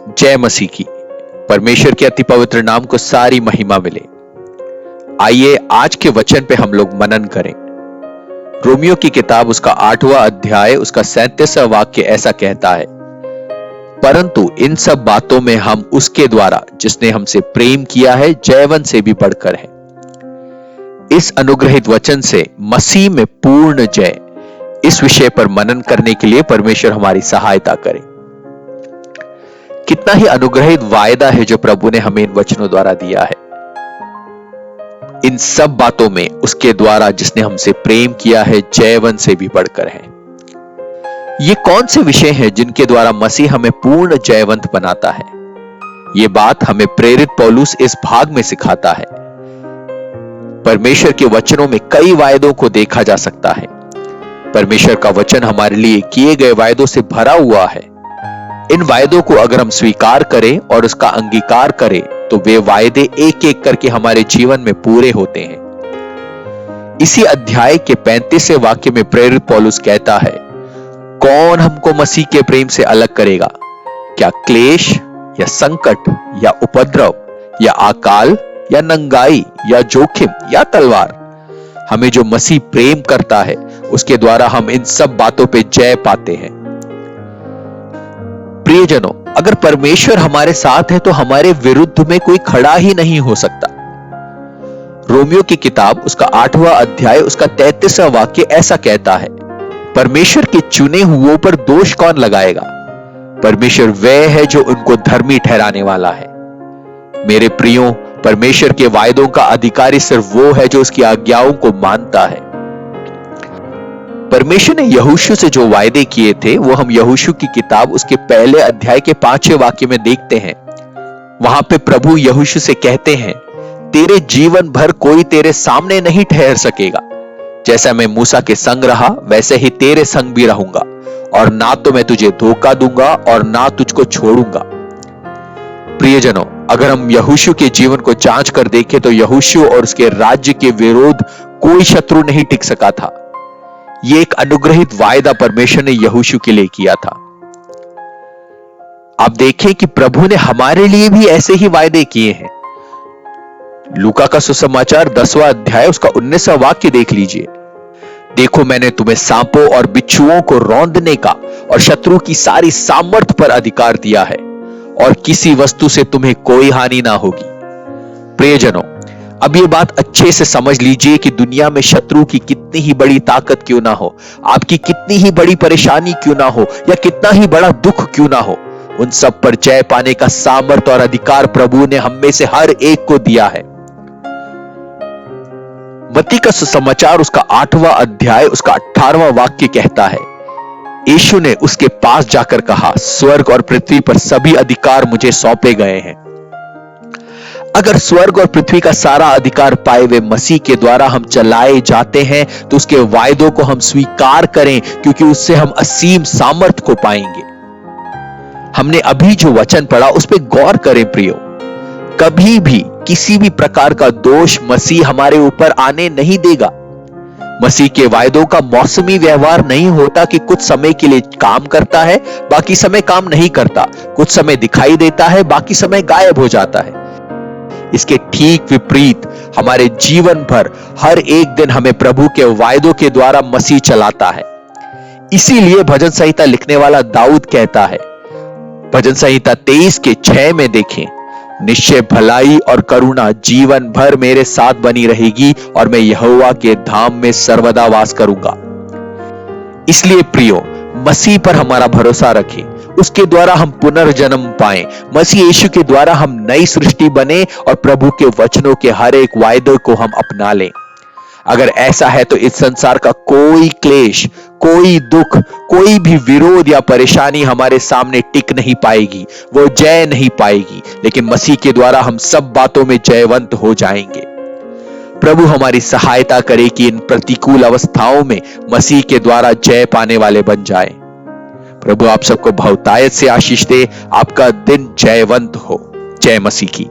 जय मसीह की। परमेश्वर के अति पवित्र नाम को सारी महिमा मिले। आइए आज के वचन पे हम लोग मनन करें। रोमियो की किताब उसका 8वां अध्याय उसका 37वां वाक्य ऐसा कहता है, परंतु इन सब बातों में हम उसके द्वारा जिसने हमसे प्रेम किया है जयवंत से भी बढ़कर है। इस अनुग्रहित वचन से मसीह में पूर्ण जय, इस विषय पर मनन करने के लिए परमेश्वर हमारी सहायता करे। कितना ही अनुग्रहित वायदा है जो प्रभु ने हमें इन वचनों द्वारा दिया है। इन सब बातों में उसके द्वारा जिसने हमसे प्रेम किया है जयवंत से भी बढ़कर है। ये कौन से विषय हैं जिनके द्वारा मसीह हमें पूर्ण जयवंत बनाता है? ये बात हमें प्रेरित पौलुस इस भाग में सिखाता है। परमेश्वर के वचनों में कई वायदों को देखा जा सकता है। परमेश्वर का वचन हमारे लिए किए गए वायदों से भरा हुआ है। इन वायदों को अगर हम स्वीकार करें और उसका अंगीकार करें तो वे वायदे एक एक करके हमारे जीवन में पूरे होते हैं। इसी अध्याय के 35वें वाक्य में प्रेरित पौलुस कहता है, कौन हमको मसीह के प्रेम से अलग करेगा? क्या क्लेश या संकट या उपद्रव या अकाल या नंगाई या जोखिम या तलवार? हमें जो मसीह प्रेम करता है उसके द्वारा हम इन सब बातों पे जय पाते हैं। प्रियजनों, अगर परमेश्वर हमारे साथ है तो हमारे विरुद्ध में कोई खड़ा ही नहीं हो सकता। रोमियो की किताब उसका 8वां अध्याय उसका 33वां वाक्य ऐसा कहता है, परमेश्वर के चुने हुओं पर दोष कौन लगाएगा? परमेश्वर वह है जो उनको धर्मी ठहराने वाला है। मेरे प्रियो, परमेश्वर के वायदों का अधिकारी सिर्फ वो है जो उसकी आज्ञाओं को मानता है। परमेश्वर ने यहोशू से जो वायदे किए थे वो हम यहोशू की किताब उसके पहले अध्याय के 5वें वाक्य में देखते हैं। वहां पे प्रभु यहोशू से कहते हैं, तेरे जीवन भर कोई तेरे सामने नहीं ठहर सकेगा। जैसा मैं मूसा के संग रहा वैसे ही तेरे संग भी रहूंगा, और ना तो मैं तुझे धोखा दूंगा और ना तुझको छोड़ूंगा। प्रियजनों, अगर हम यहोशू के जीवन को जांच कर देखें तो यहोशू और उसके राज्य के विरोध कोई शत्रु नहीं टिक सका था। यह एक अनुग्रहित वायदा परमेश्वर ने यहोशू के लिए किया था। आप देखें कि प्रभु ने हमारे लिए भी ऐसे ही वायदे किए हैं। लूका का सुसमाचार 10वां अध्याय उसका 19वां वाक्य देख लीजिए। देखो, मैंने तुम्हें सांपों और बिच्छुओं को रौंदने का और शत्रु की सारी सामर्थ पर अधिकार दिया है, और किसी वस्तु से तुम्हें कोई हानि ना होगी। प्रियजनों, अब ये बात अच्छे से समझ लीजिए कि दुनिया में शत्रु की कितनी ही बड़ी ताकत क्यों ना हो, आपकी कितनी ही बड़ी परेशानी क्यों ना हो, या कितना ही बड़ा दुख क्यों ना हो, उन सब पर जय पाने का सामर्थ और अधिकार प्रभु ने हम में से हर एक को दिया है। मत्ती का सुसमाचार उसका 8वां अध्याय उसका 18वां वाक्य कहता है, यीशु ने उसके पास जाकर कहा, स्वर्ग और पृथ्वी पर सभी अधिकार मुझे सौंपे गए हैं। अगर स्वर्ग और पृथ्वी का सारा अधिकार पाए हुए मसीह के द्वारा हम चलाए जाते हैं तो उसके वायदों को हम स्वीकार करें, क्योंकि उससे हम असीम सामर्थ को पाएंगे। हमने अभी जो वचन पढ़ा उस पर गौर करें प्रियो। कभी भी किसी भी प्रकार का दोष मसीह हमारे ऊपर आने नहीं देगा। मसीह के वायदों का मौसमी व्यवहार नहीं होता कि कुछ समय के लिए काम करता है बाकी समय काम नहीं करता, कुछ समय दिखाई देता है बाकी समय गायब हो जाता है। इसके ठीक विपरीत हमारे जीवन भर हर एक दिन हमें प्रभु के वायदों के द्वारा मसीह चलाता है। इसीलिए भजन संहिता लिखने वाला दाऊद कहता है, भजन संहिता 23 के 6 में देखें, निश्चय भलाई और करुणा जीवन भर मेरे साथ बनी रहेगी और मैं यहोवा के धाम में सर्वदा वास करूंगा। इसलिए प्रियो, मसीह पर हमारा भरोसा रखें, उसके द्वारा हम पुनर्जन्म पाएं, मसीह यीशु के द्वारा हम नई सृष्टि बने और प्रभु के वचनों के हर एक वायदे को हम अपना लें। अगर ऐसा है तो इस संसार का कोई क्लेश, कोई दुख, कोई भी विरोध या परेशानी हमारे सामने टिक नहीं पाएगी, वो जय नहीं पाएगी। लेकिन मसीह के द्वारा हम सब बातों में जयवंत हो जाएंगे। प्रभु हमारी सहायता करे कि इन प्रतिकूल अवस्थाओं में मसीह के द्वारा जय पाने वाले बन जाएं। प्रभु आप सबको बहुतायत से आशीष दे। आपका दिन जयवंत हो। जय मसीह की।